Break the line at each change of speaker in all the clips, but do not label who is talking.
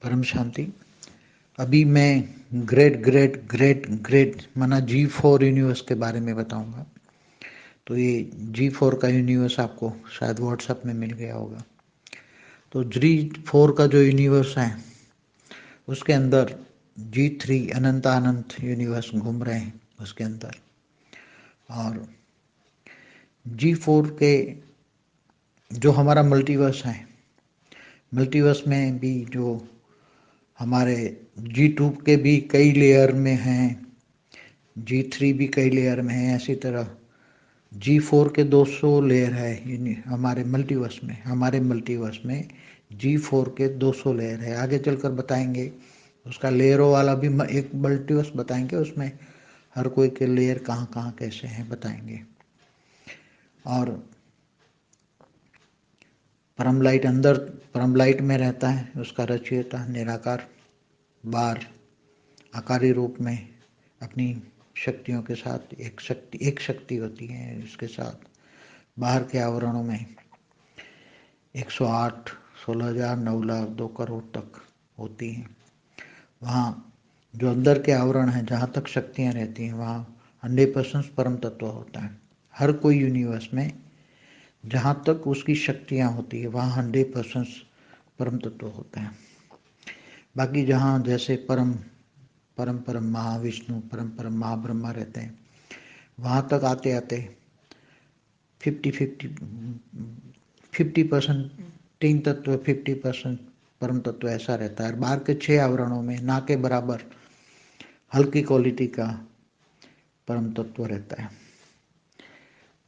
परम शांति। अभी मैं ग्रेट ग्रेट ग्रेट ग्रेट माना G4 यूनिवर्स के बारे में बताऊंगा। तो ये G4 का यूनिवर्स आपको शायद व्हाट्सएप में मिल गया होगा। तो G4 का जो यूनिवर्स है उसके अंदर G3 अनंत यूनिवर्स घूम रहे हैं उसके अंदर। और G4 के जो हमारा मल्टीवर्स है, मल्टीवर्स में भी जो हमारे G2 के भी कई लेयर में हैं, G3 भी कई लेयर में है, ऐसी तरह G4 के 200 लेयर है हमारे मल्टीवर्स में G4 के 200 लेयर है। आगे चलकर बताएंगे उसका लेयरों वाला भी एक मल्टीवर्स बताएंगे, उसमें हर कोई के लेयर कहाँ कहाँ कैसे हैं बताएंगे। और परम लाइट में रहता है, उसका रचयिता निराकार बार आकारी रूप में अपनी शक्तियों के साथ एक शक्ति होती है, इसके साथ बाहर के आवरणों में 108, 16,000, 9 लाख 2 करोड़ तक होती हैं। वहाँ जो अंदर के आवरण हैं, जहाँ तक शक्तियाँ रहती हैं, वहाँ 100% परम तत्व होता है। हर कोई यूनिवर्स में जहाँ तक उसकी शक्तियाँ होती है वहाँ 100% परम तत्व होता है। बाकी जहाँ जैसे परम महाविष्णु, परम महाब्रह्मा रहते हैं, वहाँ तक आते आते 50% तीन तत्व, 50% परम तत्व ऐसा रहता है। बाहर के 6 आवरणों में ना के बराबर हल्की क्वालिटी का परम तत्व रहता है।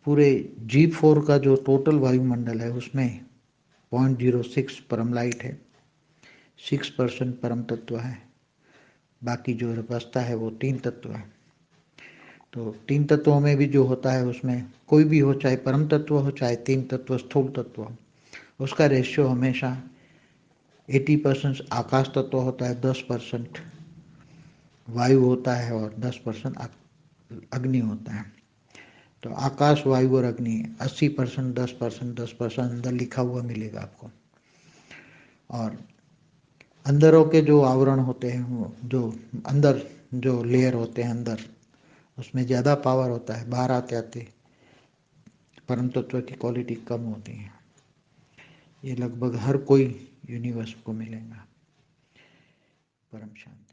पूरे G4 का जो टोटल वायुमंडल है उसमें 0.06 परम लाइट है, 6% परम तत्व है, बाकी जो बचता है वो 3 तत्व है। तो 3 तत्वों में भी जो होता है उसमें कोई भी हो, चाहे परम तत्व हो चाहे 3 तत्व स्थूल तत्व हो, उसका रेशियो हमेशा 80% आकाश तत्व होता है, 10% वायु होता है और 10% अग्नि होता है। तो आकाश, वायु और अग्नि 80%, 10% अंदर लिखा हुआ मिलेगा आपको। और अंदरों के जो आवरण होते हैं, जो अंदर जो लेयर होते हैं अंदर, उसमें ज़्यादा पावर होता है। बाहर आते आते परम तत्व की क्वालिटी कम होती है। ये लगभग हर कोई यूनिवर्स को मिलेगा। परम शांति।